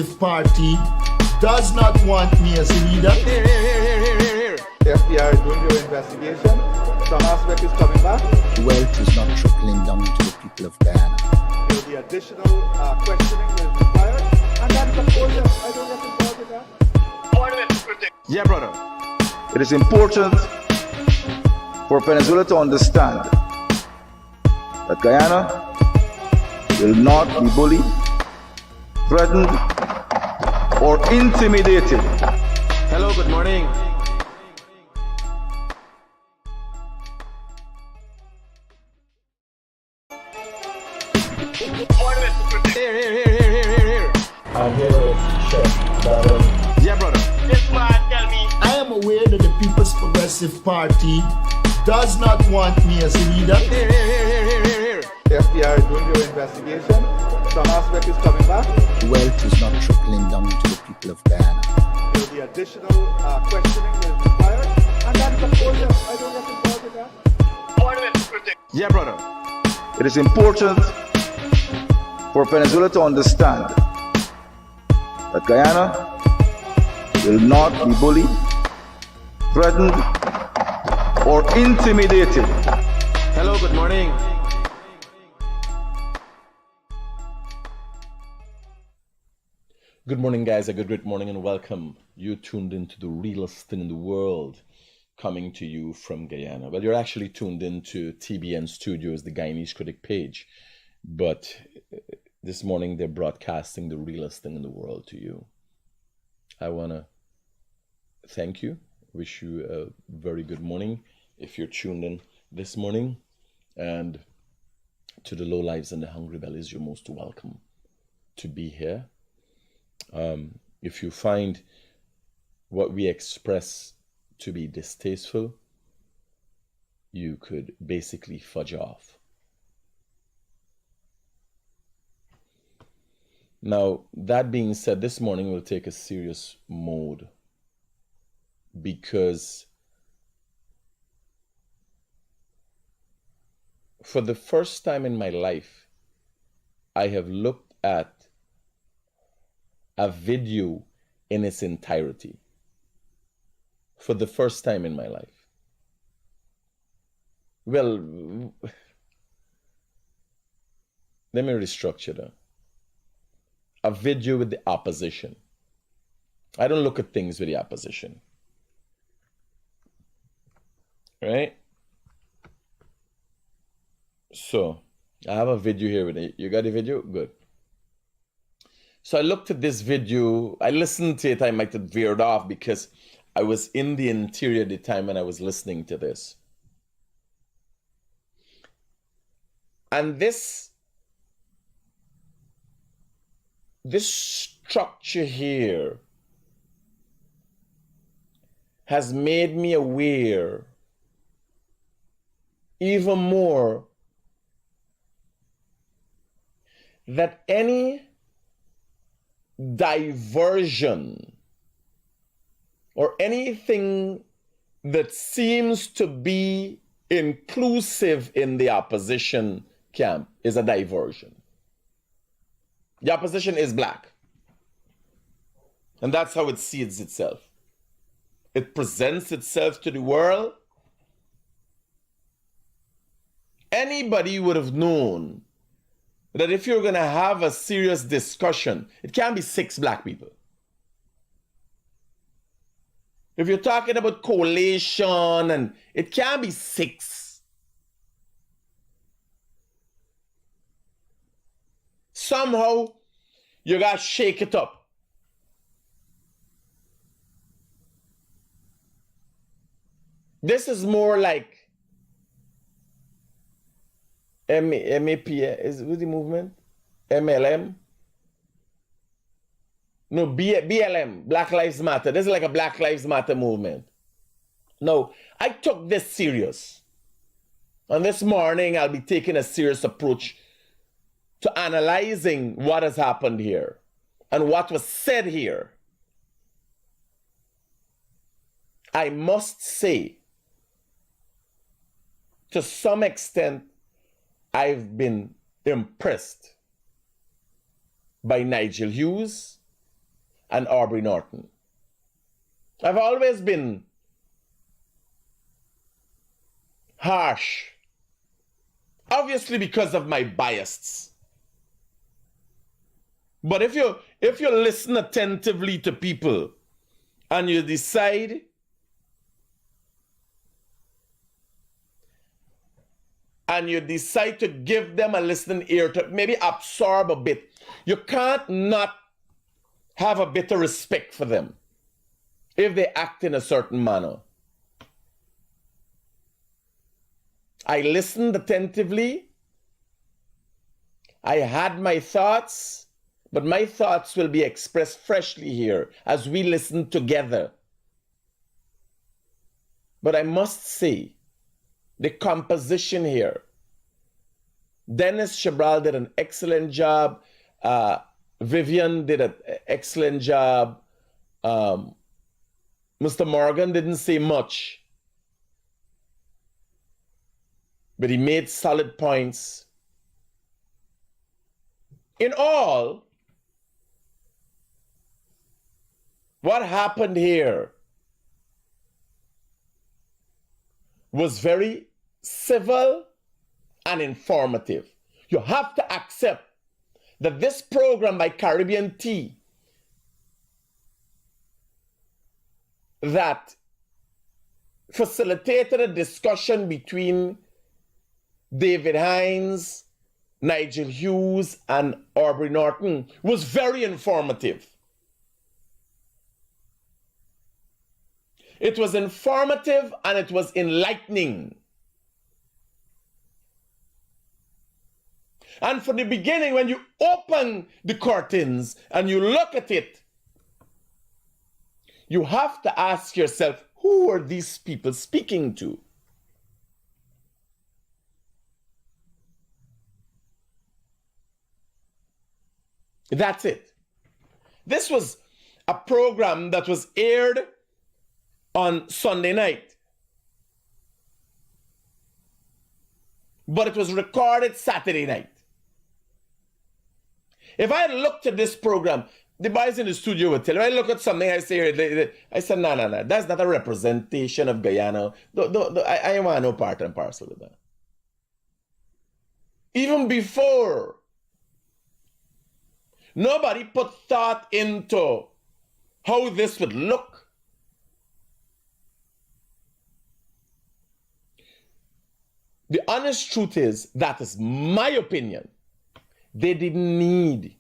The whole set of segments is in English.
Progressive Party does not want me as a leader. Here. The FBI is doing their investigation. Some aspect is coming back. Wealth is not trickling down to the people of Guyana. There will be additional questioning that is required. And that is, of course, I don't get involved with that. Yeah, brother. It is important for Venezuela to understand that Guyana will not be bullied, threatened, or intimidated. Hello, good morning. Here. I'm here to check that. Yeah, brother. This man tell me. I am aware that the People's Progressive Party does not want me as a leader. Here. The FBI is doing their investigation. Some aspect is coming back. Wealth is not trickling down to the people of Guyana. There will be additional questioning that is required. And that is, of course, I don't get involved with that. Critic. Yeah, brother. It is important for Venezuela to understand that Guyana will not be bullied, threatened, or intimidated. Hello, good morning. Good morning, guys. A great morning and welcome. You tuned into the realest thing in the world, coming to you from Guyana. Well, you're actually tuned into TBN Studios, the Guyanese Critic page. But this morning, they're broadcasting the realest thing in the world to you. I want to thank you. Wish you a very good morning if you're tuned in this morning. And to the lowlives and the hungry bellies, you're most welcome to be here. If you find what we express to be distasteful, you could basically fudge off. Now, that being said, this morning we'll take a serious mode because for the first time in my life, I have looked at a video in its entirety for the first time in my life. Well, let me restructure that. A video with the opposition. I don't look at things with the opposition. Right? So, I have a video here with it. You got the video? Good. So I looked at this video, I listened to it, I might have veered off because I was in the interior at the time when I was listening to this. And this structure here has made me aware even more that any diversion or anything that seems to be inclusive in the opposition camp is a diversion. The opposition is black. And that's how it sees itself. It presents itself to the world. Anybody would have known that if you're going to have a serious discussion, it can't be 6 black people. If you're talking about coalition, and it can't be 6. Somehow, you got to shake it up. This is more like MAP, is with the movement? MLM? No, BLM, Black Lives Matter. This is like a Black Lives Matter movement. No, I took this serious. And this morning, I'll be taking a serious approach to analyzing what has happened here and what was said here. I must say, to some extent, I've been impressed by Nigel Hughes and Aubrey Norton. I've always been harsh, obviously because of my biases. But if you listen attentively to people and you decide to give them a listening ear to maybe absorb a bit, you can't not have a bit of respect for them if they act in a certain manner. I listened attentively. I had my thoughts, but my thoughts will be expressed freshly here as we listen together. But I must say, the composition here, Dennis Chabral did an excellent job. Vivian did an excellent job. Mr. Morgan didn't say much, but he made solid points. In all, what happened here was very civil and informative. You have to accept that this program by Caribbean Tea that facilitated a discussion between David Hines, Nigel Hughes, and Aubrey Norton was very informative. It was informative and it was enlightening. And from the beginning, when you open the curtains and you look at it, you have to ask yourself, who are these people speaking to? That's it. This was a program that was aired on Sunday night, but it was recorded Saturday night. If I had looked at this program, the boys in the studio would tell you, I look at something, I say, no, that's not a representation of Guyana. I want no part and parcel with that. Even before, nobody put thought into how this would look. The honest truth is, that is my opinion. They didn't need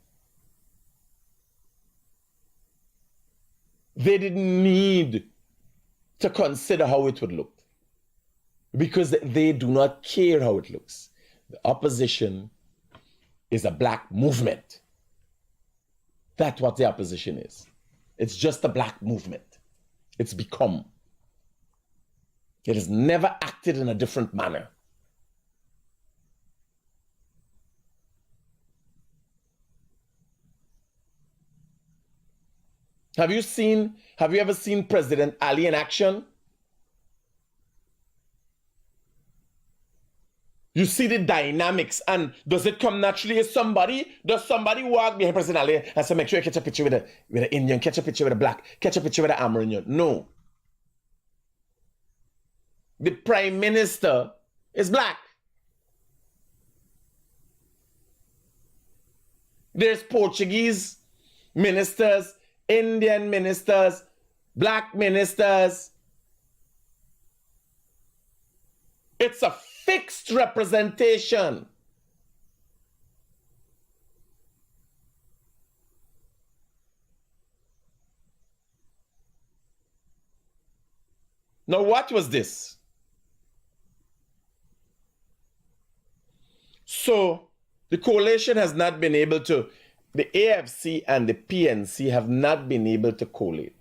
to consider how it would look, because they do not care how it looks. The opposition is a black movement. That's what the opposition is. It's just a black movement. It's become. It has never acted in a different manner. Have you ever seen President Ali in action? You see the dynamics, and does it come naturally? Does somebody walk behind President Ali and say, make sure you catch a picture with an Indian, catch a picture with a black, catch a picture with an Amerindian? No. The Prime Minister is black. There's Portuguese ministers, Indian ministers, black ministers. It's a fixed representation. Now, what was this? So, the coalition has not been able to, the AFC and the PNC have not been able to collate.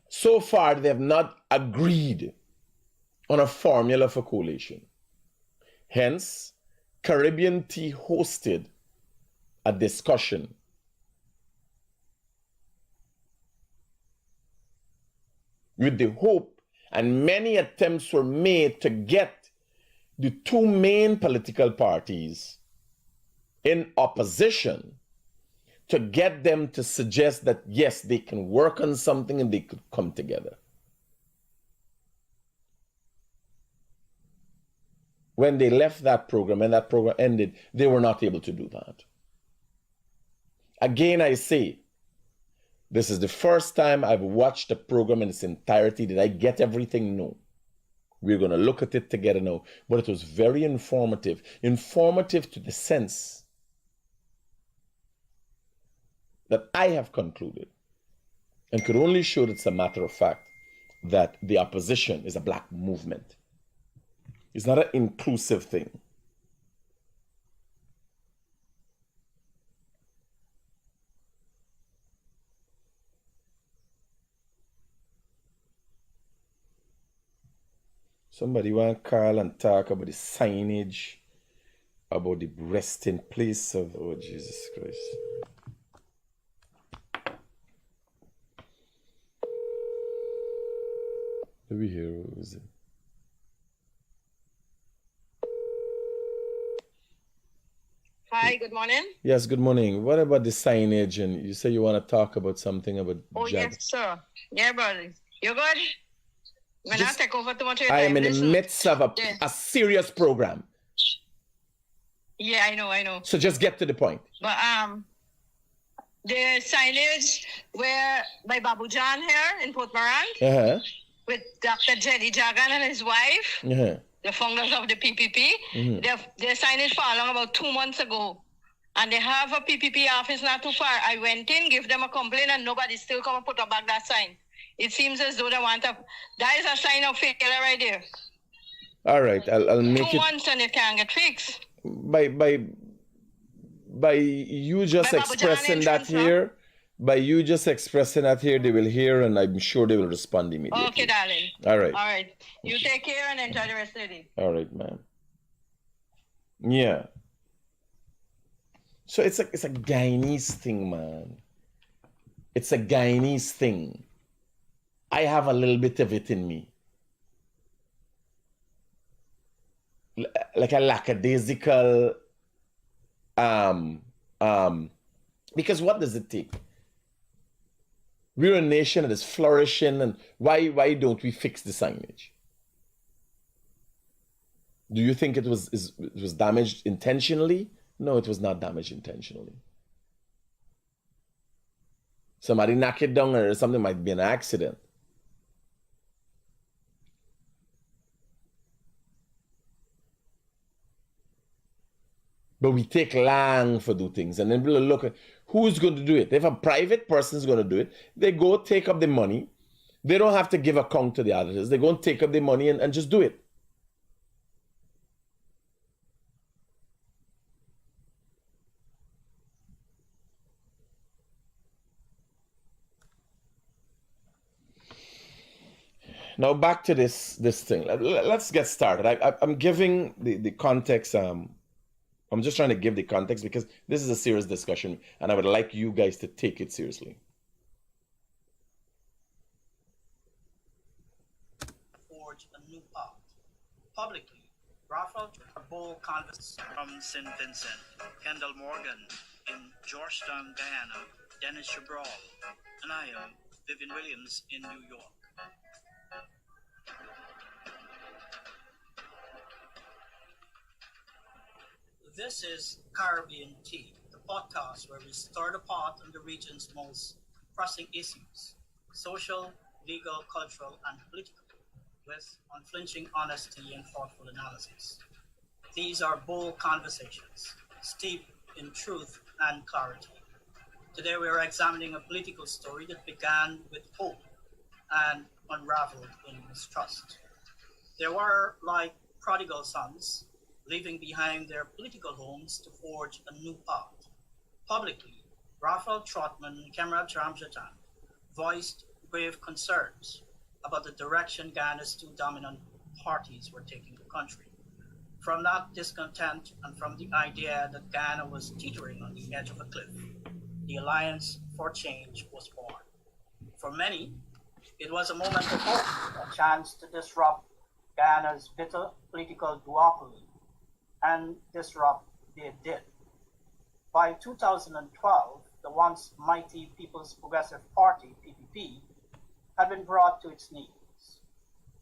So far, they have not agreed on a formula for coalition. Hence, Caribbean Tea hosted a discussion with the hope, and many attempts were made to get the two main political parties in opposition to get them to suggest that, yes, they can work on something and they could come together. When they left that program and that program ended, they were not able to do that. Again, I say, this is the first time I've watched a program in its entirety. Did I get everything? No. We're going to look at it together now. But it was very informative. Informative to the sense that I have concluded and could only show that it's a matter of fact that the opposition is a black movement. It's not an inclusive thing. Somebody want to call and talk about the signage, about the resting place of, oh, Jesus Christ. Do we hear, who is it? Hi, good morning. Yes, good morning. What about the signage? And you say you want to talk about something about Oh, yes, sir. Yeah, brother. You good? May not take over too much of your I time. am in the midst of a serious program. Yeah, I know. So just get to the point. But the signage where by Babu John here in Port Moran with Dr. Jelly Jagan and his wife, the founders of the PPP, their signage fall along about 2 months ago. And they have a PPP office not too far. I went in, give them a complaint, and nobody still come and put up back that sign. It seems as though they want to. That is a sign of failure right there. All right, I'll make 2 it. months and it can't get fixed. By you just expressing that here, by you just expressing that here, they will hear, and I'm sure they will respond immediately. Okay, darling. All right. All right. You take care and enjoy the rest of the day. All right, ma'am. Yeah. So it's a Guyanese thing, man. It's a Guyanese thing. I have a little bit of it in me. Like a lackadaisical, because what does it take? We're a nation that is flourishing, and why don't we fix the signage? Do you think it was damaged intentionally? No, it was not damaged intentionally. Somebody knock it down or something, might be an accident. But we take long for do things, and then we'll look at who's going to do it. If a private person is going to do it, they go take up the money. They don't have to give account to the auditors. They go and take up the money and just do it. Now back to this thing. Let's get started. I'm giving the context. I'm just trying to give the context because this is a serious discussion, and I would like you guys to take it seriously. Forge a new path. Publicly, Raphael Bull Converse from St. Vincent, Kendall Morgan in Georgetown, Guyana, Dennis Chabral, and I am Vivian Williams in New York. This is Caribbean Tea, the podcast where we stir the pot on the region's most pressing issues, social, legal, cultural, and political, with unflinching honesty and thoughtful analysis. These are bold conversations, steeped in truth and clarity. Today we are examining a political story that began with hope and unraveled in mistrust. They were like prodigal sons, leaving behind their political homes to forge a new path. Publicly, Raphael Trotman and Kemraj Ramjatan voiced grave concerns about the direction Guyana's two dominant parties were taking the country. From that discontent and from the idea that Guyana was teetering on the edge of a cliff, the Alliance for Change was born. For many, it was a moment of hope, a chance to disrupt Guyana's bitter political duopoly, and disrupt they did. By 2012, the once mighty People's Progressive Party, PPP, had been brought to its knees.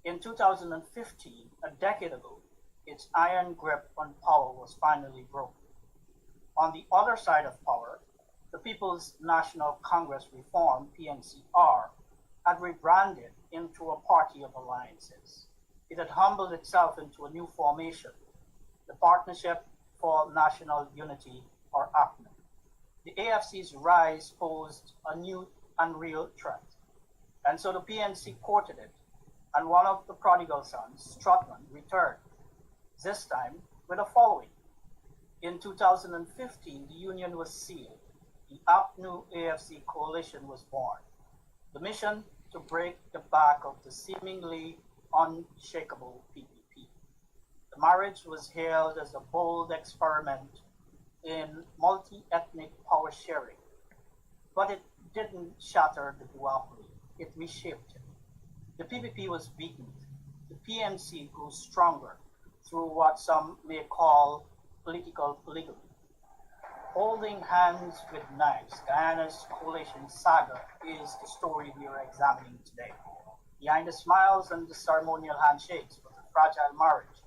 In 2015, a decade ago, its iron grip on power was finally broken. On the other side of power, the People's National Congress Reform, PNCR, had rebranded into a party of alliances. It had humbled itself into a new formation, the Partnership for National Unity, or APNU. The AFC's rise posed a new and real threat, and so the PNC courted it, and one of the prodigal sons, Strutman, returned, this time with the following. In 2015, the union was sealed. The APNU AFC coalition was born. The mission to break the back of the seemingly unshakable PPP. The marriage was hailed as a bold experiment in multi-ethnic power sharing, but it didn't shatter the duopoly, it reshaped it. The PPP was beaten. The PNC grew stronger through what some may call political polygamy. Holding hands with knives, Guyana's coalition saga is the story we are examining today. Behind the smiles and the ceremonial handshakes was a fragile marriage,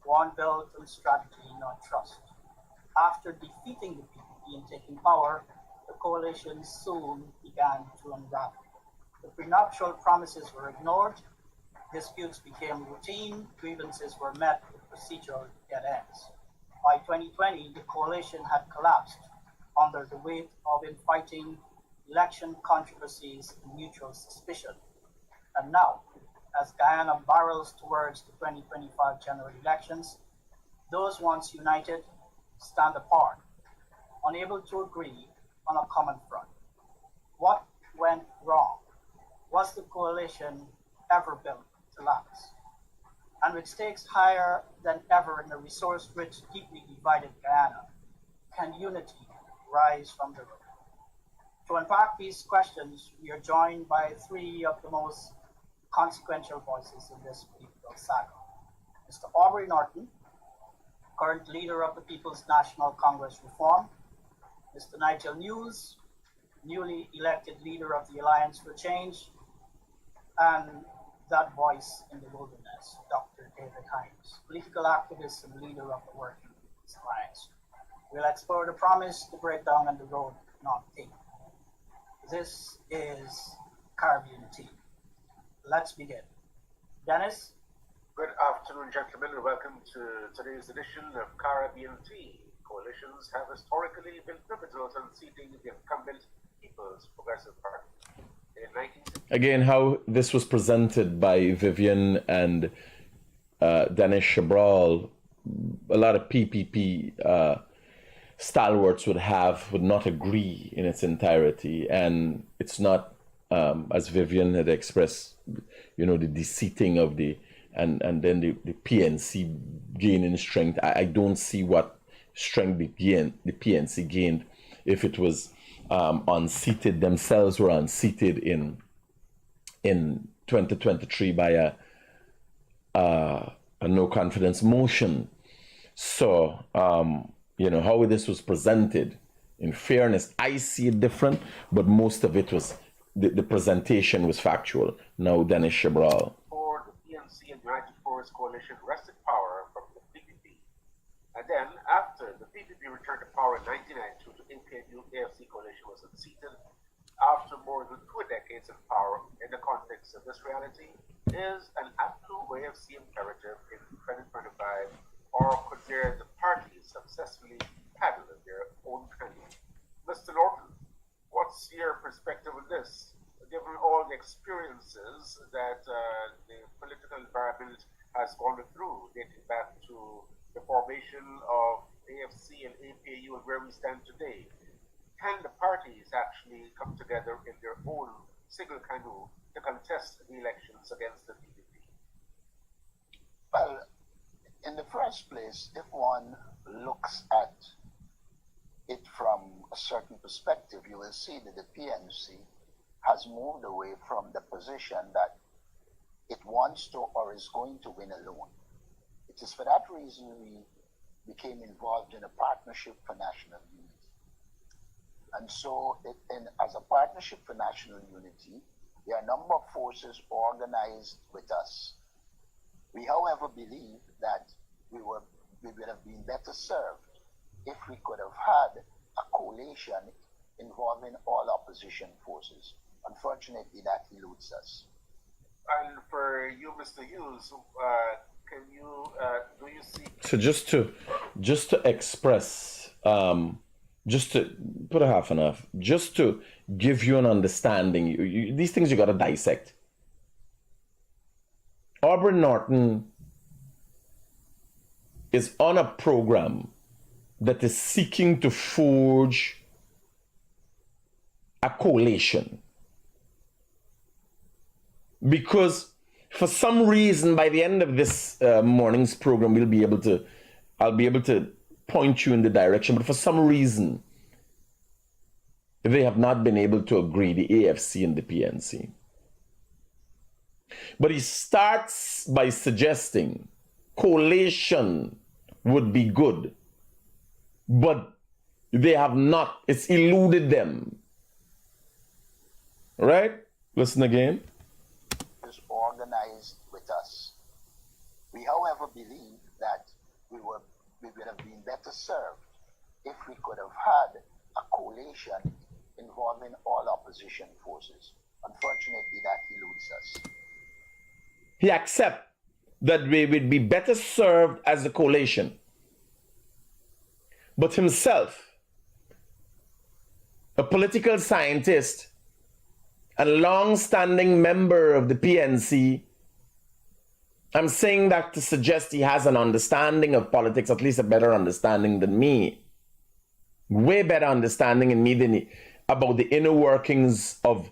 one built on strategy, not trust. After defeating the PPP and taking power, the coalition soon began to unravel. The prenuptial promises were ignored, disputes became routine, grievances were met with procedural dead ends. By 2020, the coalition had collapsed under the weight of infighting, election controversies, and mutual suspicion. And now, as Guyana barrels towards the 2025 general elections, those once united stand apart, unable to agree on a common front. What went wrong? Was the coalition ever built to last? And with stakes higher than ever in a resource-rich, deeply divided Guyana, can unity rise from the root? To unpack these questions, we are joined by three of the most consequential voices in this political saga. Mr. Aubrey Norton, current leader of the People's National Congress Reform, Mr. Nigel News, newly elected leader of the Alliance for Change, and that voice in the wilderness, Dr. David Hines, political activist and leader of the Working People's Alliance. We'll explore the promise, the breakdown, and the road not taken. This is Caribbean Tea. Let's begin. Dennis? Good afternoon, gentlemen, and welcome to today's edition of Caribbean Tea. Coalitions have historically been pivotal in seating the incumbent People's Progressive Party. Again, how this was presented by Vivian and Dennis Chabral, a lot of PPP stalwarts would not agree in its entirety, and it's not as Vivian had expressed, the de-seating of and then the PNC gaining strength. I don't see what strength the PNC gained if it was unseated, themselves were unseated in 2023 by a no confidence motion. So how this was presented, in fairness, I see it different, but most of it was the presentation was factual. Now Dennis Chabral. For the PNC and United Forest Coalition wrested power from the PPP, and then after the PPP returned to power in 1992, the APNU AFC coalition was unseated. After more than 2 decades in power, in the context of this reality, is an absolute way of seeing imperative in 2025, or could the parties successfully paddle in their own canoe? Mr. Norton, what's your perspective on this? Given all the experiences that the political environment has gone through, dating back to the formation of AFC and APAU and where we stand today, can the parties actually come together in their own single canoe to contest the elections against the PPP? Well, in the first place, if one looks at it from a certain perspective, you will see that the PNC has moved away from the position that it wants to or is going to win alone. It is for that reason we became involved in a partnership for national unity. And so, as a partnership for national unity, there are a number of forces organized with us. We, however, believe that we would have been better served if we could have had a coalition involving all opposition forces. Unfortunately, that eludes us. And for you, Mr. Hughes, can you do you see? So just to express, just to put a half and half, just to give you an understanding. These things you got to dissect. Aubrey Norton is on a program that is seeking to forge a coalition. Because for some reason, by the end of this morning's program, I'll be able to point you in the direction. But for some reason, they have not been able to agree, the AFC and the PNC. But he starts by suggesting coalition would be good. But they have not, it's eluded them. Right? Listen again. Is organized with us. We, however, believe that we would have been better served if we could have had a coalition involving all opposition forces. Unfortunately, that eludes us. He accepts that we would be better served as a coalition. But himself, a political scientist and long-standing member of the PNC, I'm saying that to suggest he has an understanding of politics, at least a better understanding than me. Way better understanding in me than about the inner workings of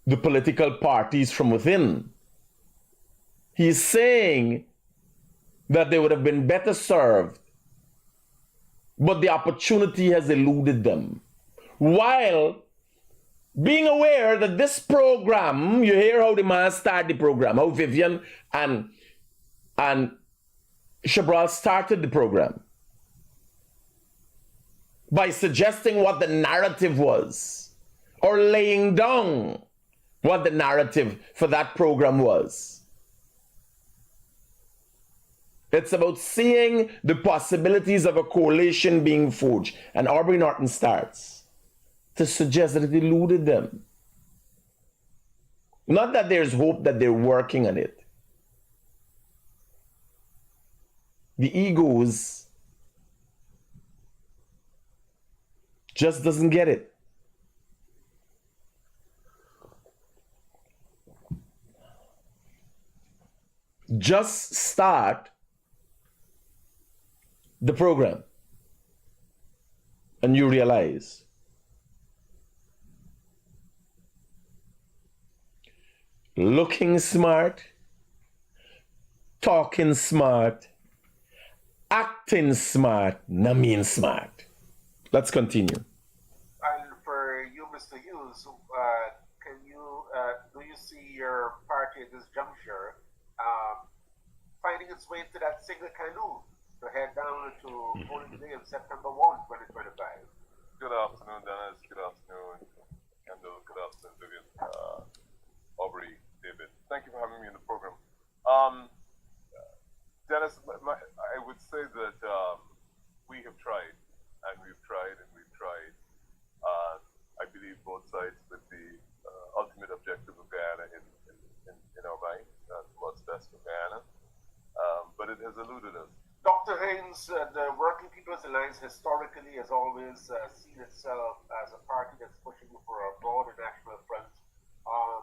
the political parties from within. He's saying that they would have been better served, but the opportunity has eluded them. While being aware that this program, you hear how the man started the program, how Vivian and Shabral started the program by suggesting what the narrative was, or laying down what the narrative for that program was. It's about seeing the possibilities of a coalition being forged. And Aubrey Norton starts to suggest that it eluded them. Not that there's hope that they're working on it. The egos just doesn't get it. Just start the program and you realize looking smart, talking smart, acting smart, na mean smart. Let's continue. And for you, Mr. Hughes, can you do you see your party at this juncture finding its way into that single canoe to head down to polling day on September 1, 2025? Good afternoon, Dennis. Good afternoon, Kendall. Good afternoon, Vivian, Aubrey, David. Thank you for having me in the program. Dennis, I would say that we have tried, and we've tried, and we've tried. I believe both sides with the ultimate objective of Guyana in our mind, what's best for Guyana, but it has eluded us. Dr. Haynes, the Working People's Alliance historically has always seen itself as a party that's pushing for a broader national front,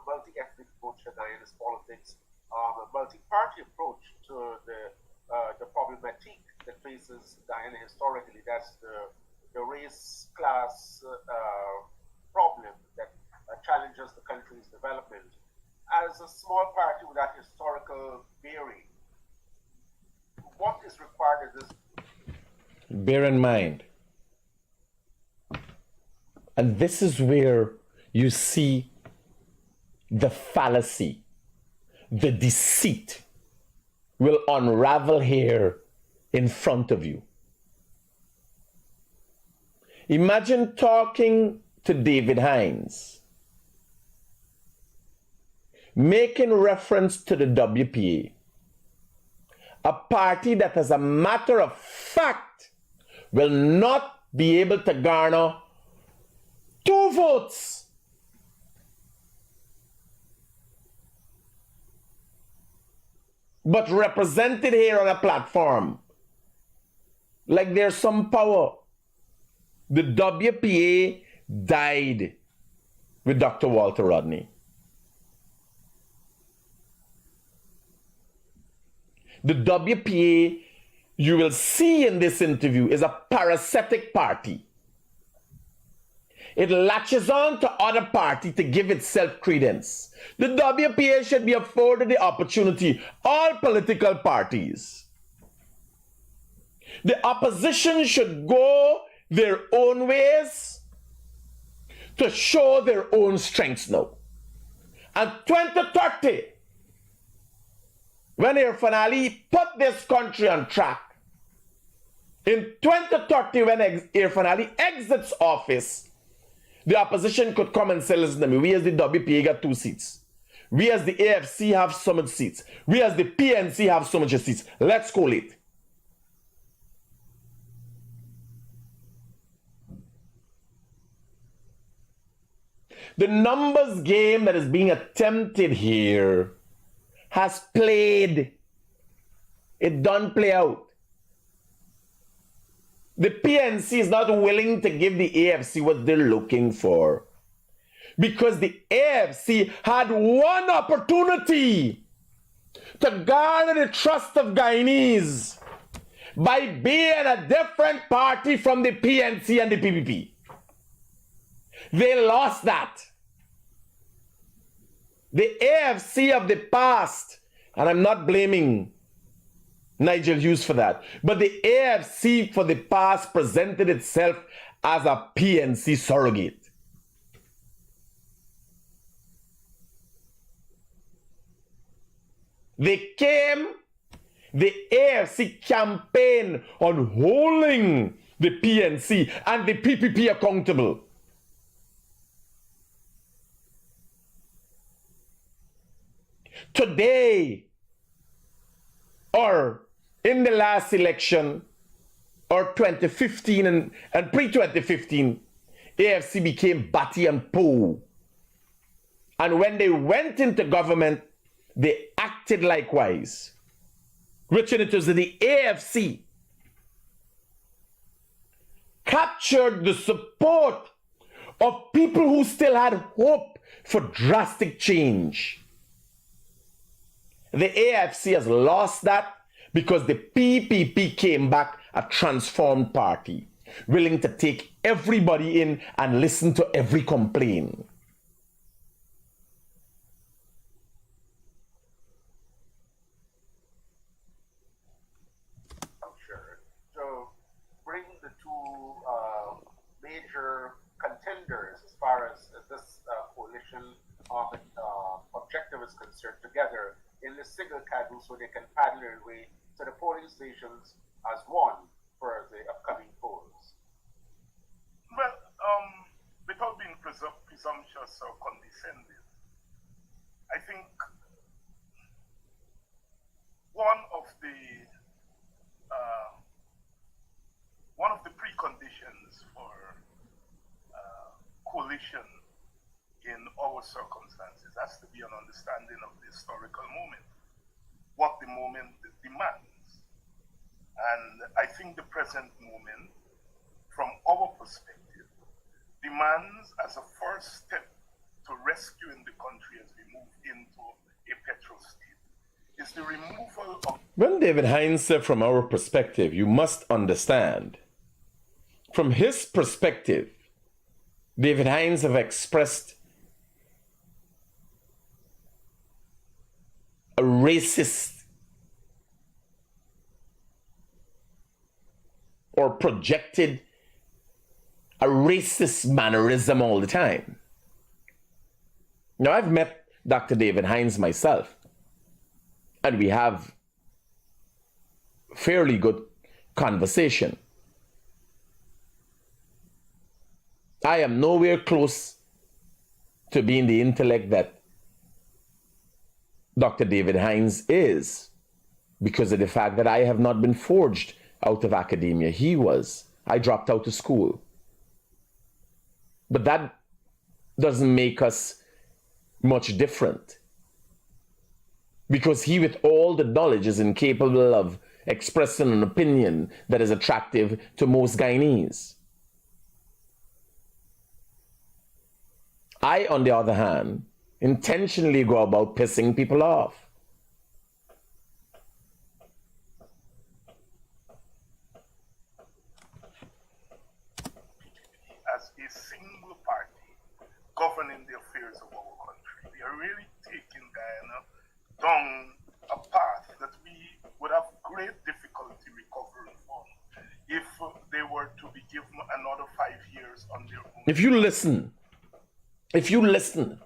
multi-ethnic approach to Guyana's politics, a multi-party approach to the problematique that faces Guyana historically. That's the race class problem that challenges the country's development. As a small party with that historical bearing, what is required of this? Bear in mind, and this is where you see the fallacy, the deceit will unravel here in front of you. Imagine talking to David Hines, making reference to the WPA, a party that as a matter of fact will not be able to garner 2 votes. But represented here on a platform like there's some power. The WPA died with Dr. Walter Rodney. The WPA, you will see in this interview, is a parasitic party. It latches on to other party to give itself credence. The WPA should be afforded the opportunity, all political parties. The opposition should go their own ways to show their own strengths now. And 2030, when Irfan Ali put this country on track, in 2030, when Irfan Ali exits office, the opposition could come and say, listen to me, we as the WPA got 2 seats. We as the AFC have so much seats. We as the PNC have so much seats. Let's collate. The numbers game that is being attempted here has played. It don't play out. The PNC is not willing to give the AFC what they're looking for, because the AFC had one opportunity to garner the trust of Guyanese by being a different party from the PNC and the PPP. They lost that. The AFC of the past, and I'm not blaming Nigel Hughes for that, but the AFC for the past presented itself as a PNC surrogate. They came, the AFC campaign on holding the PNC and the PPP accountable. Today, or in the last election, or 2015 and pre-2015, AFC became Batty and Poe. And when they went into government, they acted likewise. Richard, it was the AFC captured the support of people who still had hope for drastic change. The AFC has lost that because the PPP came back a transformed party, willing to take everybody in and listen to every complaint. Oh, sure. So, bring the 2 major contenders as far as this coalition objective is concerned together in the single candle, so they can paddle their way to the polling stations as one for the upcoming polls. Well, without being presumptuous or condescending, I think one of the preconditions for coalition in our circumstances has to be an understanding of the historical moment, what the moment demands. And I think the present moment, from our perspective, demands as a first step to rescuing the country as we move into a petrol state, is the removal of... When David Hines said from our perspective, you must understand, from his perspective, David Hines have expressed a racist or projected a racist mannerism all the time. Now, I've met Dr. David Hines myself, and we have fairly good conversation. I am nowhere close to being the intellect that Dr. David Hines is, because of the fact that I have not been forged out of academia. He was. I dropped out of school. But that doesn't make us much different, because he, with all the knowledge, is incapable of expressing an opinion that is attractive to most Guyanese. I, on the other hand, intentionally go about pissing people off. As a single party governing the affairs of our country, they are really taking Guyana down a path that we would have great difficulty recovering from if they were to be given another 5 years on their own. If you listen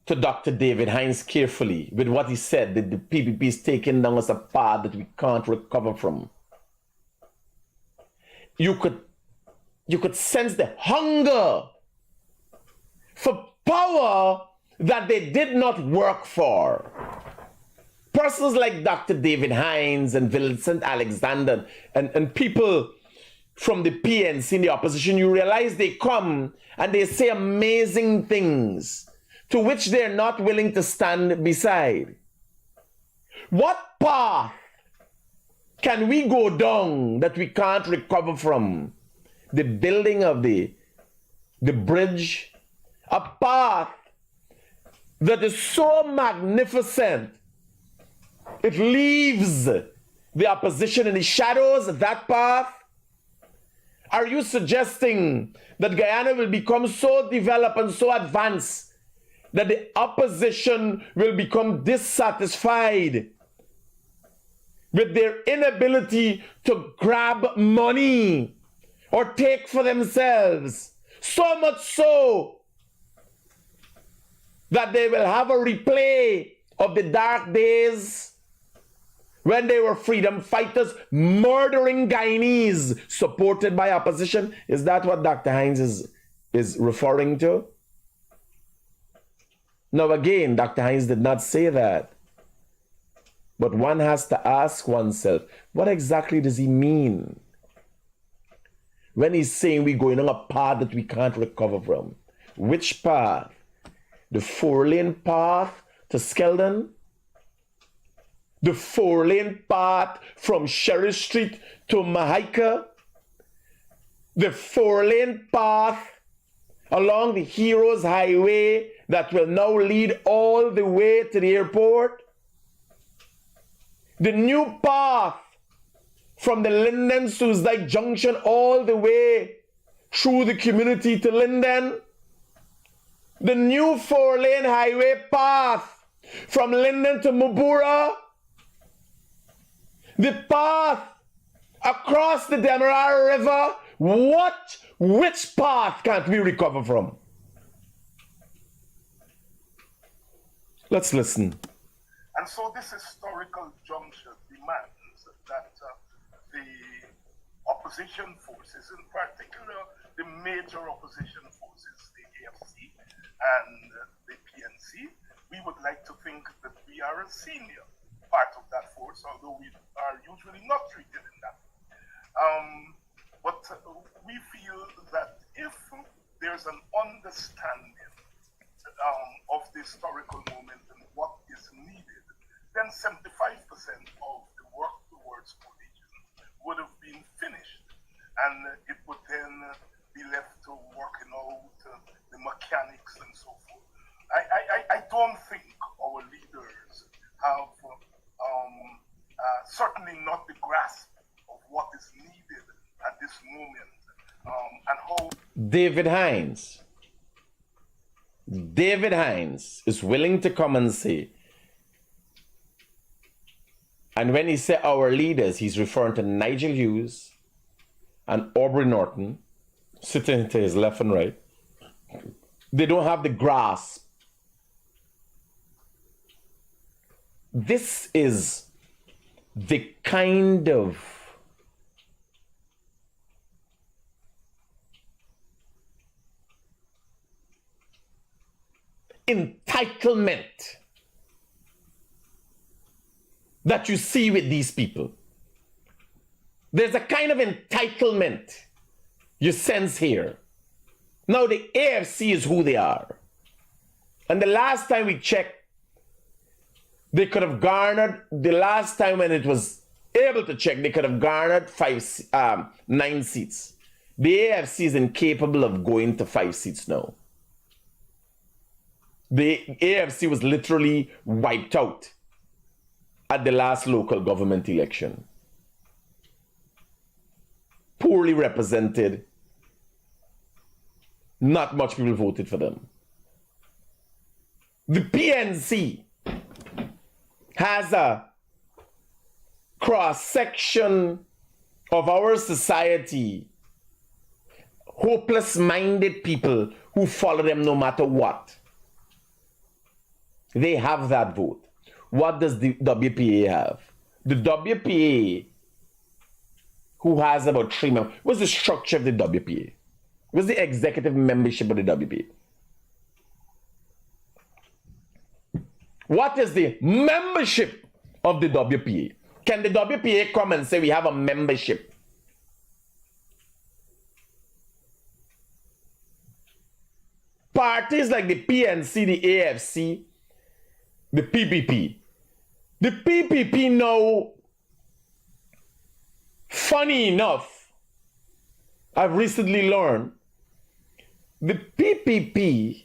to Dr. David Hines carefully with what he said, that the PPP is taken down as a path that we can't recover from, you could sense the hunger for power that they did not work for. Persons like Dr. David Hines and Vincent Alexander and people from the PNC in the opposition, you realize they come and they say amazing things to which they're not willing to stand beside. What path can we go down that we can't recover from? The building of the bridge, a path that is so magnificent, it leaves the opposition in the shadows of that path. Are you suggesting that Guyana will become so developed and so advanced that the opposition will become dissatisfied with their inability to grab money or take for themselves, so much so that they will have a replay of the dark days when they were freedom fighters murdering Guyanese supported by opposition? Is that what Dr. Hines is referring to? Now again, Dr. Hines did not say that. But one has to ask oneself, what exactly does he mean when he's saying we're going on a path that we can't recover from? Which path? The 4-lane path to Skeldon? The 4-lane path from Sherry Street to Mahaika? The 4-lane path along the Heroes Highway that will now lead all the way to the airport? The new path from the Linden Suzdike Junction all the way through the community to Linden? The new 4-lane highway path from Linden to Mubura? The path across the Demerara River? Which path can't we recover from? Let's listen. And so this historical juncture demands that the opposition forces, in particular the major opposition forces, the AFC and the PNC, we would like to think that we are a senior part of that force, although we are usually not treated in that. But we feel that if there's an understanding of the historical moment and what is needed, then 75% of the work towards coalition would have been finished, and it would then be left to working out the mechanics and so forth. I don't think our leaders have certainly not the grasp of what is needed at this moment, and how David Hines is willing to come and say, and when he said our leaders, he's referring to Nigel Hughes and Aubrey Norton, sitting to his left and right. They don't have the grasp. This is the kind of entitlement that you see with these people. There's a kind of entitlement you sense here. Now the AFC is who they are. And the last time we checked, they could have garnered, the last time when it was able to check, they could have garnered 9 seats. The AFC is incapable of going to 5 seats now. The AFC was literally wiped out at the last local government election. Poorly represented. Not much people voted for them. The PNC has a cross-section of our society, hopeless-minded people who follow them no matter what. They have that vote. What does the WPA have? The WPA, who has about 3 members, what's the structure of the WPA? What's the executive membership of the WPA? What is the membership of the WPA? Can the WPA come and say we have a membership? Parties like the PNC, the AFC, the PPP. The PPP now, funny enough, I've recently learned, the PPP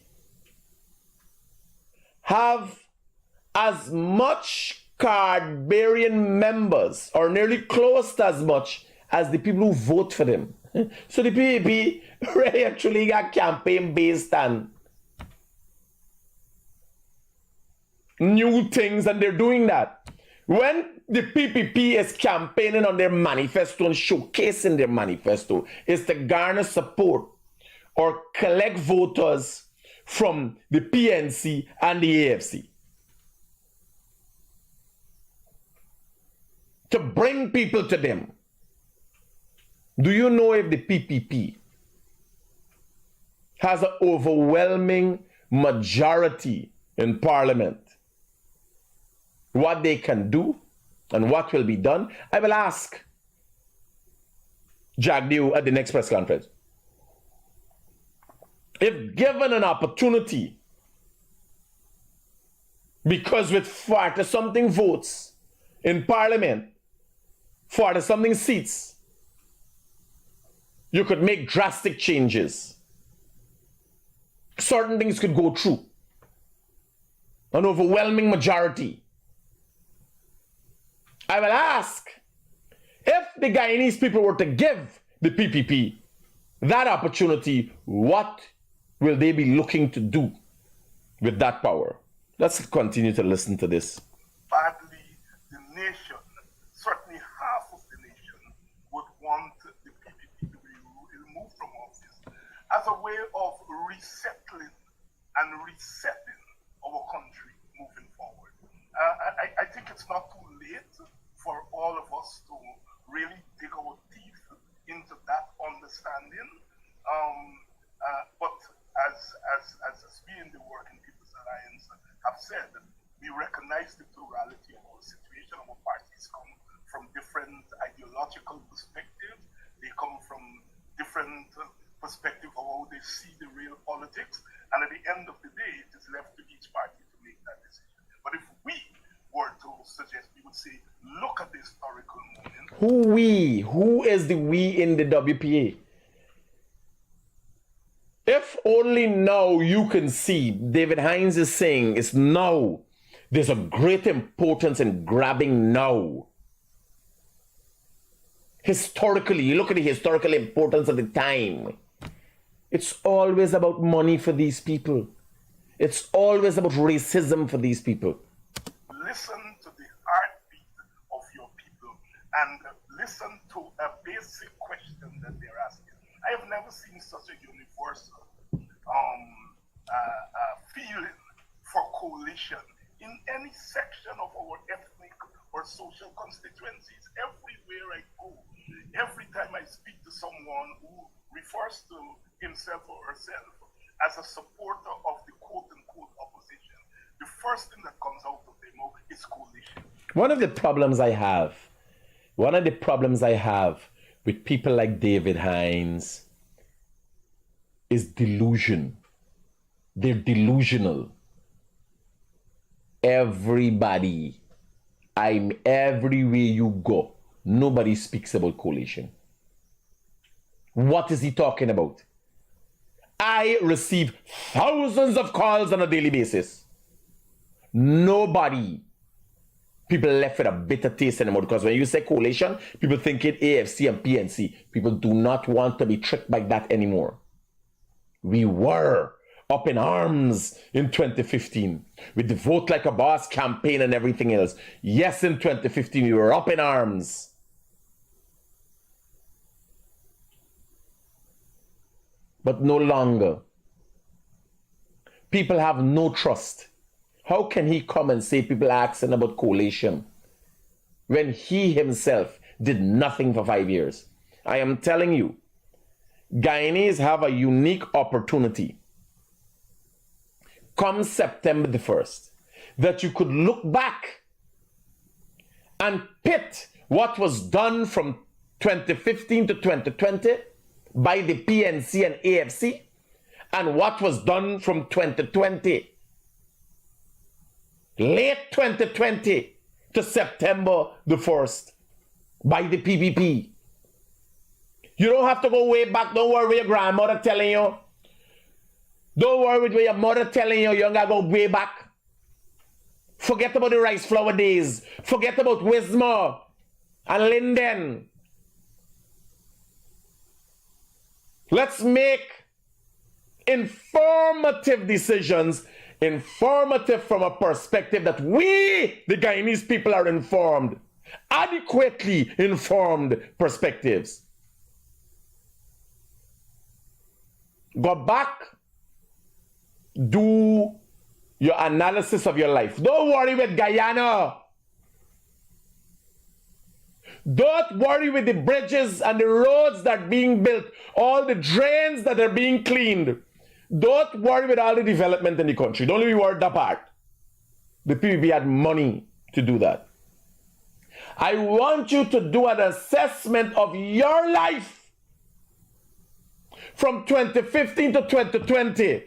have as much card-bearing members, or nearly close to as much, as the people who vote for them. So the PPP really actually got campaign based on new things, and they're doing that. When the PPP is campaigning on their manifesto and showcasing their manifesto, is to garner support or collect voters from the PNC and the AFC. To bring people to them. Do you know if the PPP has an overwhelming majority in Parliament? What they can do and what will be done? I will ask Jagdew at the next press conference. If given an opportunity, because with 40-something votes in Parliament, 40-something seats, you could make drastic changes. Certain things could go through. An overwhelming majority. I will ask, if the Guyanese people were to give the PPP that opportunity, what will they be looking to do with that power? Let's continue to listen to this. Badly, the nation, certainly half of the nation, would want the PPP to be removed from office as a way of resettling and resetting our country moving forward. I think it's not too late for all of us to really dig our teeth into that understanding. But as we in the Working People's Alliance have said, we recognize the plurality of our situation. Our parties come from different ideological perspectives. They come from different perspectives of how they see the real politics. And at the end of the day, it is left to each party to make that decision. But if we were to suggest, we would say, look at the historical moment. Who we? Who is the we in the WPA? If only now you can see, David Hines is saying, it's now. There's a great importance in grabbing now. Historically, you look at the historical importance of the time. It's always about money for these people. It's always about racism for these people. Listen to the heartbeat of your people and listen to a basic question that they're asking. I have never seen such a universal feeling for coalition in any section of our ethnic or social constituencies. Everywhere I go, every time I speak to someone who refers to himself or herself as a supporter of the quote-unquote opposition, the first thing that comes out of their mouth is coalition. One of the problems I have with people like David Hines is delusion. They're delusional. Everybody, everywhere you go, nobody speaks about coalition. What is he talking about? I receive thousands of calls on a daily basis. Nobody. People left with a bitter taste in the mouth, because when you say coalition, people think it AFC and PNC. People do not want to be tricked by that anymore. We were up in arms in 2015 with the Vote Like a Boss campaign and everything else. Yes, in 2015 we were up in arms. But no longer. People have no trust. How can he come and say people are asking about coalition when he himself did nothing for 5 years? I am telling you, Guyanese have a unique opportunity come September the 1st that you could look back and pit what was done from 2015 to 2020 by the PNC and AFC and what was done from 2020. Late 2020 to September the 1st by the PPP. You don't have to go way back. Don't worry with your grandmother telling you. Don't worry with your mother telling you. You don't gotta go way back. Forget about the rice flour days. Forget about Wismar and Linden. Let's make informative decisions. Informative from a perspective that we, the Guyanese people, are informed. Adequately informed perspectives. Go back. Do your analysis of your life. Don't worry with Guyana. Don't worry with the bridges and the roads that are being built. All the drains that are being cleaned. Don't worry with all the development in the country. Don't be worried that part. The PPP had money to do that. I want you to do an assessment of your life from 2015 to 2020.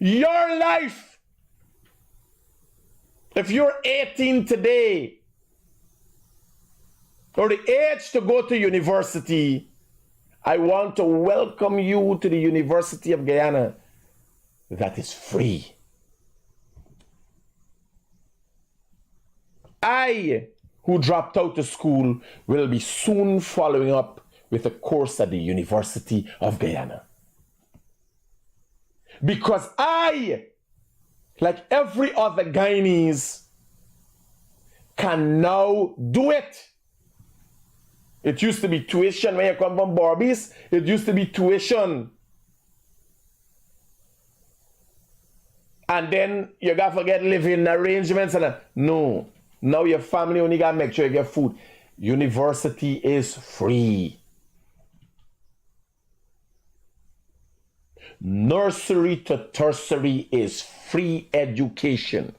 Your life. If you're 18 today, or the age to go to university, I want to welcome you to the University of Guyana that is free. I, who dropped out of school, will be soon following up with a course at the University of Guyana. Because I, like every other Guyanese, can now do it. It used to be tuition when you come from Barbies. It used to be tuition. And then you got to forget living arrangements. No. Now your family only got to make sure you get food. University is free. Nursery to tertiary is free education.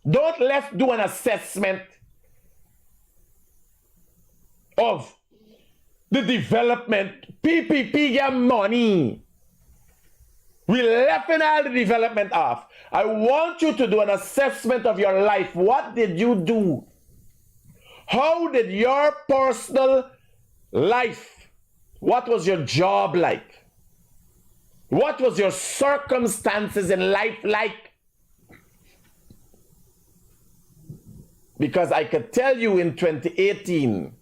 Don't let's do an assessment of the development. PPP get money. We left all the development off. I want you to do an assessment of your life. What did you do? How did your personal life, what was your job like? What was your circumstances in life like? Because I could tell you in 2018,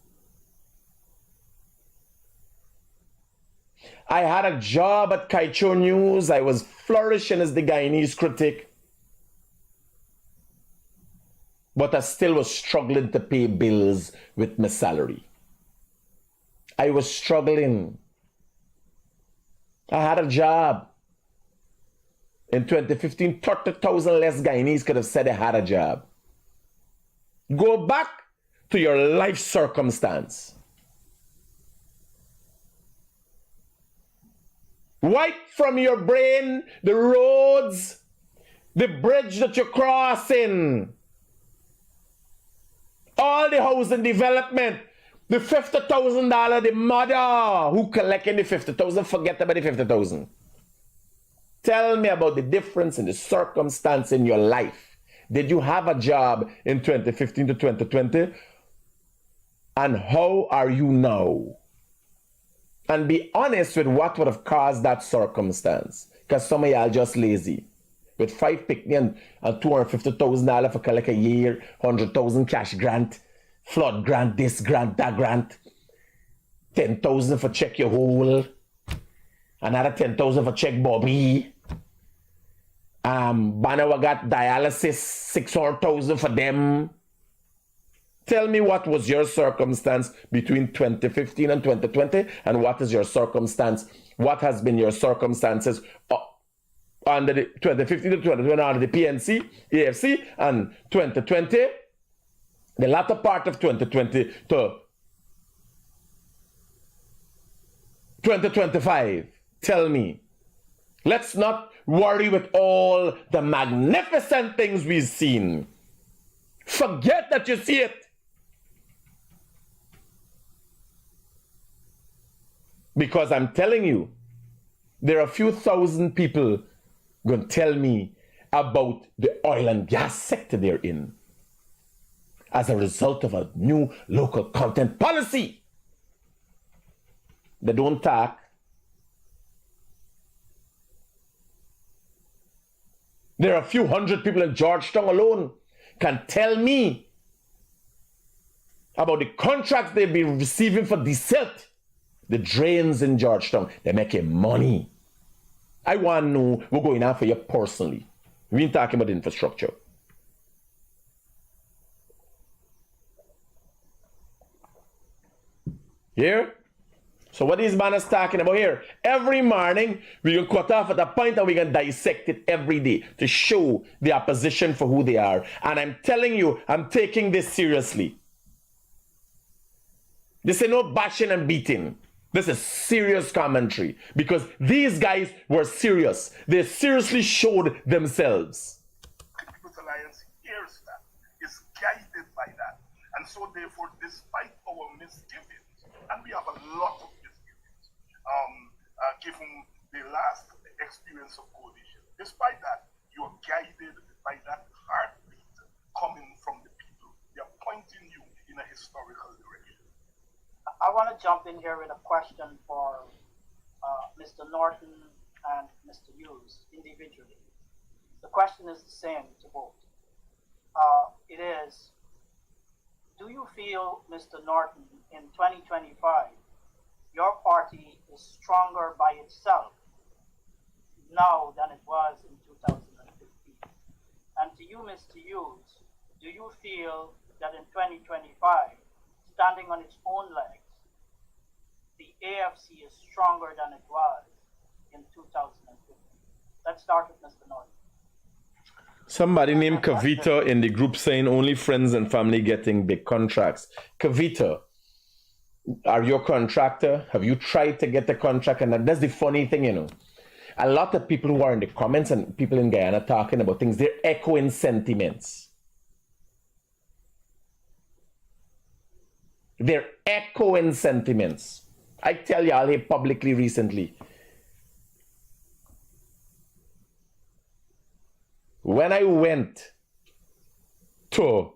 I had a job at Kaicho News. I was flourishing as the Guyanese critic. But I still was struggling to pay bills with my salary. I was struggling. I had a job. In 2015, 30,000 less Guyanese could have said they had a job. Go back to your life circumstance. Wipe from your brain the roads, the bridge that you're crossing, all the housing development, the $50,000, the mother who collecting the $50,000, forget about the $50,000. Tell me about the difference in the circumstance in your life. Did you have a job in 2015 to 2020? And how are you now? And be honest with what would have caused that circumstance. Because some of y'all just lazy. With 5 picnic and $250,000 for collect a year, 100,000 cash grant, flood grant, this grant, that grant, 10,000 for check your hole, another 10,000 for check Bobby. Banawa got dialysis, 600,000 for them. Tell me what was your circumstance between 2015 and 2020, and what is your circumstance? What has been your circumstances under the 2015 to 2020 under the PNC, AFC, and 2020, the latter part of 2020 to 2025? Tell me. Let's not worry with all the magnificent things we've seen. Forget that you see it. Because I'm telling you, there are a few thousand people going to tell me about the oil and gas sector they're in as a result of a new local content policy. They don't talk. There are a few hundred people in Georgetown alone can tell me about the contracts they've been receiving for desalt. The drains in Georgetown, they're making money. I want to know what's going on for you personally. We ain't talking about infrastructure. Here? So what these man is talking about here? Every morning, we can cut off at a point and we can dissect it every day to show the opposition for who they are. And I'm telling you, I'm taking this seriously. This is no bashing and beating. This is serious commentary because these guys were serious. They seriously showed themselves. People's Alliance hears that, is guided by that. And so therefore, despite our misgivings, and we have a lot of misgivings, given the last experience of coalition, despite that, you are guided by that heartbeat coming from the people. They are pointing you in a historical direction. I want to jump in here with a question for Mr. Norton and Mr. Hughes individually. The question is the same to both. It is, do you feel, Mr. Norton, in 2025, your party is stronger by itself now than it was in 2015? And to you, Mr. Hughes, do you feel that in 2025, standing on its own legs, the AFC is stronger than it was in 2015? Let's start with Mr. Norton. Somebody named Kavita in the group saying only friends and family getting big contracts. Kavita, are you a contractor? Have you tried to get a contract? And that's the funny thing, you know. A lot of people who are in the comments and people in Guyana talking about things, they're echoing sentiments. They're echoing sentiments. I tell y'all here publicly recently, when I went to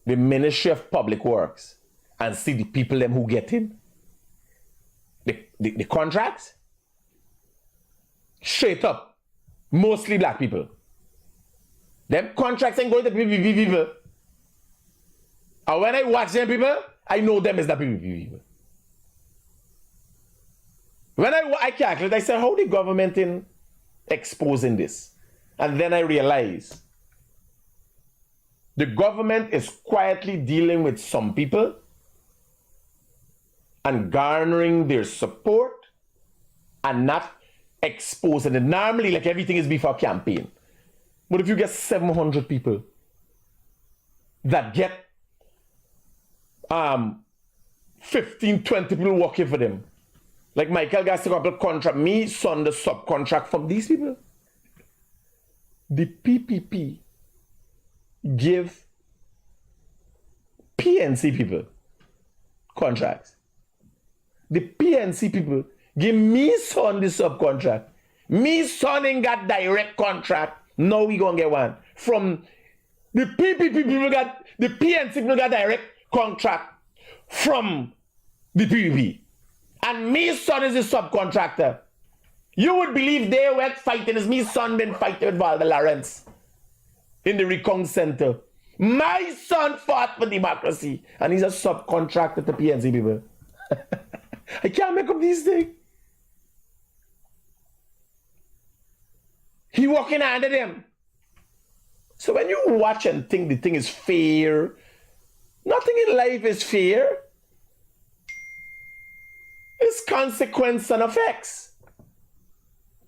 the Ministry of Public Works and see the people them who get in, the contracts, straight up, mostly black people. Them contracts ain't going to PPP people. And when I watch them people, I know them as the PPP people. When I calculate, I said, how the government in exposing this? And then I realized the government is quietly dealing with some people and garnering their support and not exposing it. Normally, like everything is before campaign. But if you get 700 people that get 15, 20 people working for them. Like Michael got a couple contract. Me, son, the subcontract from these people. The PPP give PNC people contracts. The PNC people give me, son, the subcontract. Me, son, ain't got direct contract. Now we gonna get one. From the PPP people got, the PNC people got direct contract from the PPP. And me, son, is a subcontractor. You would believe they went fighting as me, son, been fighting with Valda Lawrence in the Recon Center. My son fought for democracy, and he's a subcontractor to PNC people. I can't make up these things. He walking under them. So when you watch and think the thing is fair, nothing in life is fair. It's consequence and effects.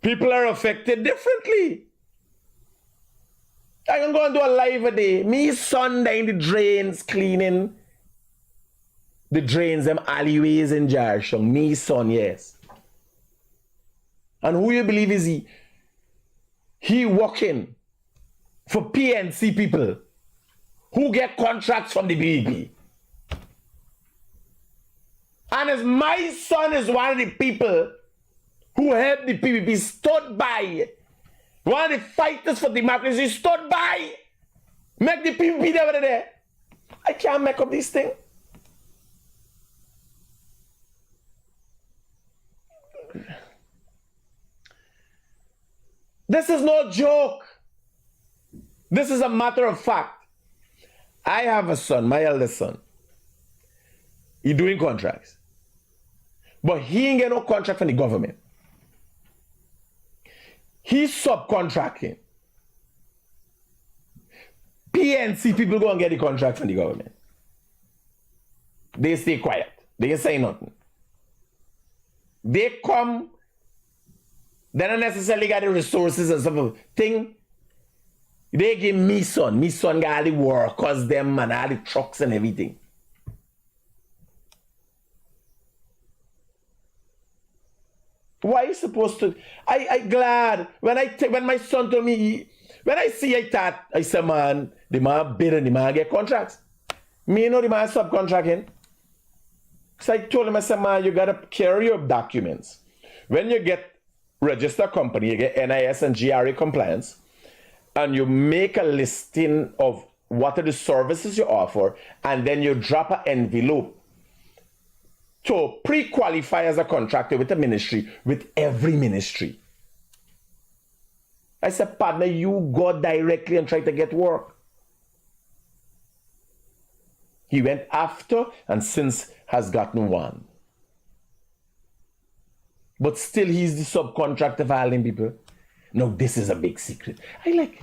People are affected differently. I can go and do a live a day. Me, son, in the drains, cleaning the drains, them alleyways in Jarsham. Me, son, yes. And who you believe is he? He working for PNC people who get contracts from the BEP. And as my son is one of the people who helped the PPP, stood by, one of the fighters for democracy, stood by, make the PPP there. I can't make up this thing. This is no joke. This is a matter of fact. I have a son, my eldest son. He's doing contracts. But he ain't get no contract from the government. He's subcontracting. PNC people go and get the contract from the government. They stay quiet. They ain't say nothing. They come, they don't necessarily got the resources and stuff. Thing, they give me son. Me son got all the workers, them, and all the trucks and everything. Why are you supposed to? I glad when my son told me, when I see I thought, I said, man, the man bid and the man get contracts. Me, you know, the man subcontracting. So I told him, I said, man, you gotta carry your documents. When you get registered company, you get NIS and GRA compliance, and you make a listing of what are the services you offer, and then you drop an envelope to pre-qualify as a contractor with a ministry, with every ministry. I said, partner, you go directly and try to get work. He went after and since has gotten one. But still he's the subcontractor for all them people. No, this is a big secret. I like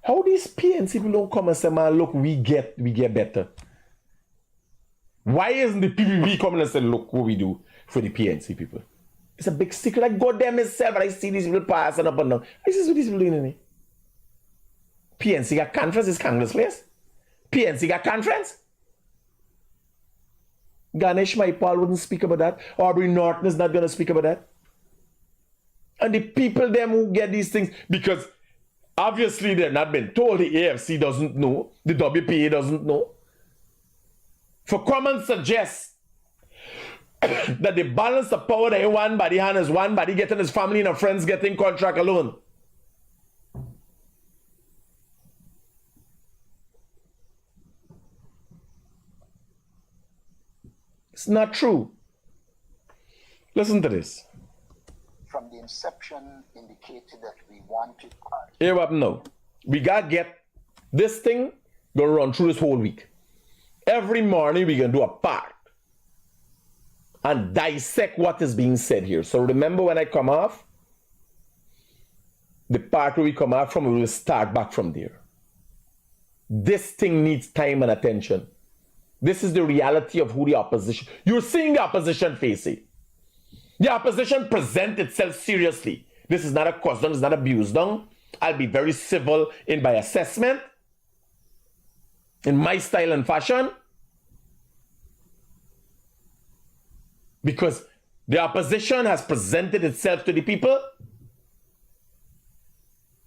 how these PNC people don't come and say, man, look, we get better. Why isn't the PPP coming and say, look what we do for the PNC people? It's a big secret. I go there myself and I see these people passing up and down. This is what these people doing in it. PNC got conference, it's Congress place. PNC got conference. Ganesh Maipal wouldn't speak about that. Aubrey Norton is not going to speak about that. And the people them who get these things, because obviously they're not been told, the AFC doesn't know, the WPA doesn't know. For common suggest that the balance of power that one body hand is one body getting his family and friends getting contract alone. It's not true. Listen to this. From the inception indicated that we wanted. Here what no. We gotta get this thing gonna run through this whole week. Every morning we can do a part and dissect what is being said here. So remember when I come off, the part where we come out from, we will start back from there. This thing needs time and attention. This is the reality of who the opposition. You're seeing the opposition face it. The opposition present itself seriously. This is not a custom, it's not abuse down. I'll be very civil in my assessment, in my style and fashion. Because the opposition has presented itself to the people,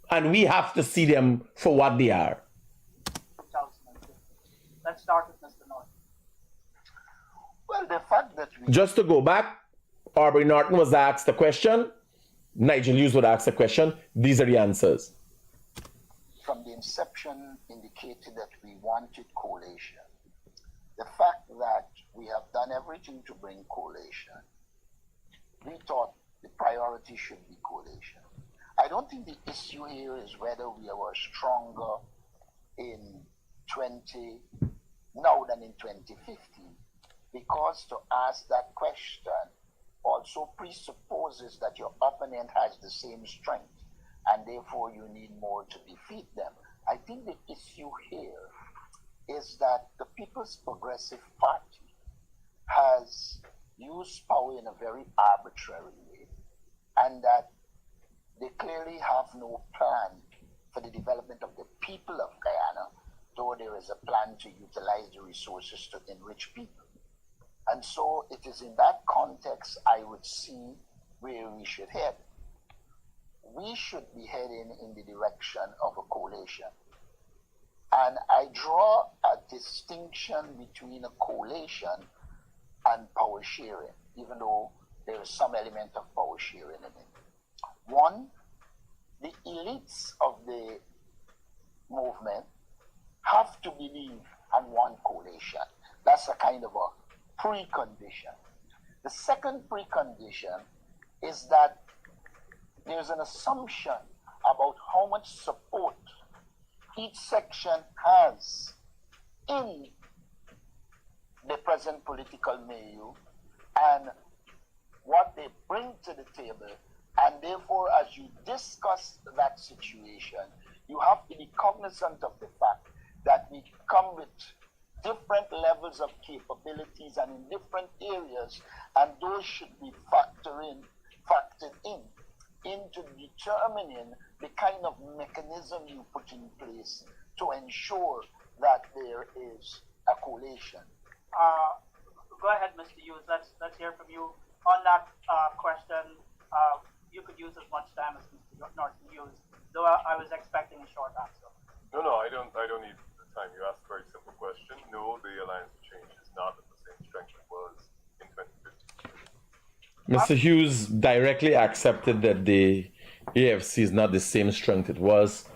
and we have to see them for what they are. 2015. Let's start with Mr. Norton. Well, the fact that we... Just to go back, Aubrey Norton was asked a question, Nigel Hughes would ask a question. These are the answers. From the inception indicated that we wanted coalition. The fact that we have done everything to bring coalition, we thought the priority should be coalition. I don't think the issue here is whether we were stronger in now than in 2015, because to ask that question also presupposes that your opponent has the same strength, and therefore you need more to defeat them. I think the issue here is that the People's Progressive Party has used power in a very arbitrary way, and that they clearly have no plan for the development of the people of Guyana, though there is a plan to utilize the resources to enrich people. And so it is in that context I would see where we should head. We should be heading in the direction of a coalition. And I draw a distinction between a coalition and power sharing, even though there is some element of power sharing in it. One, the elites of the movement have to believe and want coalition. That's a kind of a precondition. The second precondition is that there's an assumption about how much support each section has in the present political milieu and what they bring to the table. And therefore, as you discuss that situation, you have to be cognizant of the fact that we come with different levels of capabilities and in different areas, and those should be factored in into determining the kind of mechanism you put in place to ensure that there is a coalition. Go ahead, Mr. Hughes. Let's hear from you on that question. You could use as much time as Mr. Norton used, though I was expecting a short answer. No, I don't need the time. You asked a very simple question. No, the alliance of change is not at the same strength it was in 2015. Mr. Hughes directly accepted that the AFC is not the same strength it was.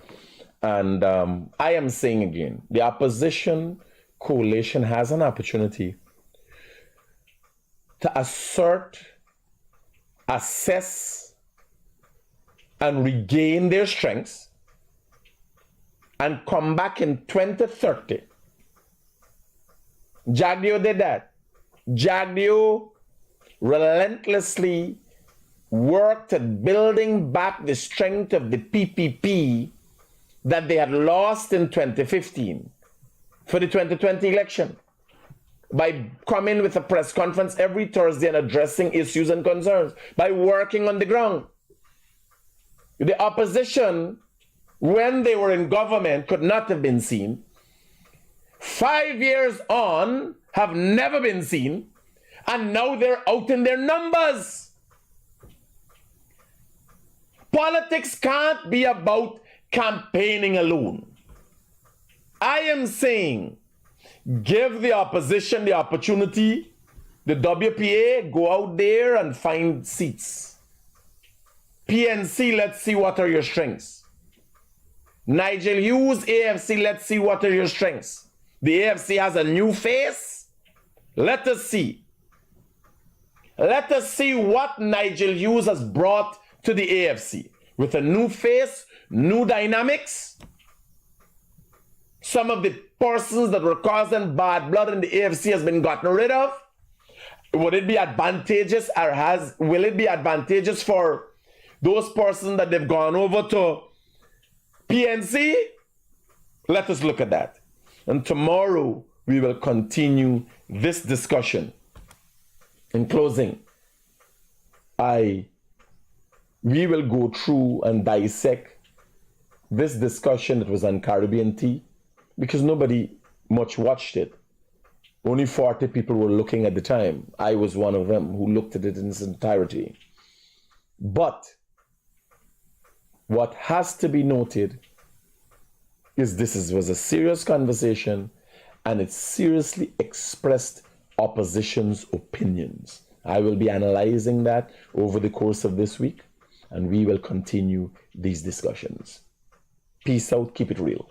And I am saying again, the opposition coalition has an opportunity to assert, assess, and regain their strengths and come back in 2030. Jagdeo did that. Jagdeo relentlessly worked at building back the strength of the PPP that they had lost in 2015 for the 2020 election by coming with a press conference every Thursday and addressing issues and concerns, by working on the ground. The opposition, when they were in government, could not have been seen. 5 years on, have never been seen, and now they're out in their numbers. Politics can't be about campaigning alone. I am saying, give the opposition the opportunity. The WPA, go out there and find seats. PNC, let's see what are your strengths. Nigel Hughes, AFC, let's see what are your strengths. The AFC has a new face. Let us see. Let us see what Nigel Hughes has brought to the AFC. With a new face, new dynamics. Some of the persons that were causing bad blood in the AFC has been gotten rid of. Would it be advantageous, or will it be advantageous for those persons that they've gone over to PNC? Let us look at that. And tomorrow we will continue this discussion. In closing, we will go through and dissect this discussion that was on Caribbean Tea, because nobody much watched it. Only 40 people were looking at the time. I was one of them who looked at it in its entirety. But what has to be noted is this was a serious conversation, and it seriously expressed opposition's opinions. I will be analyzing that over the course of this week, and we will continue these discussions. Peace out, keep it real.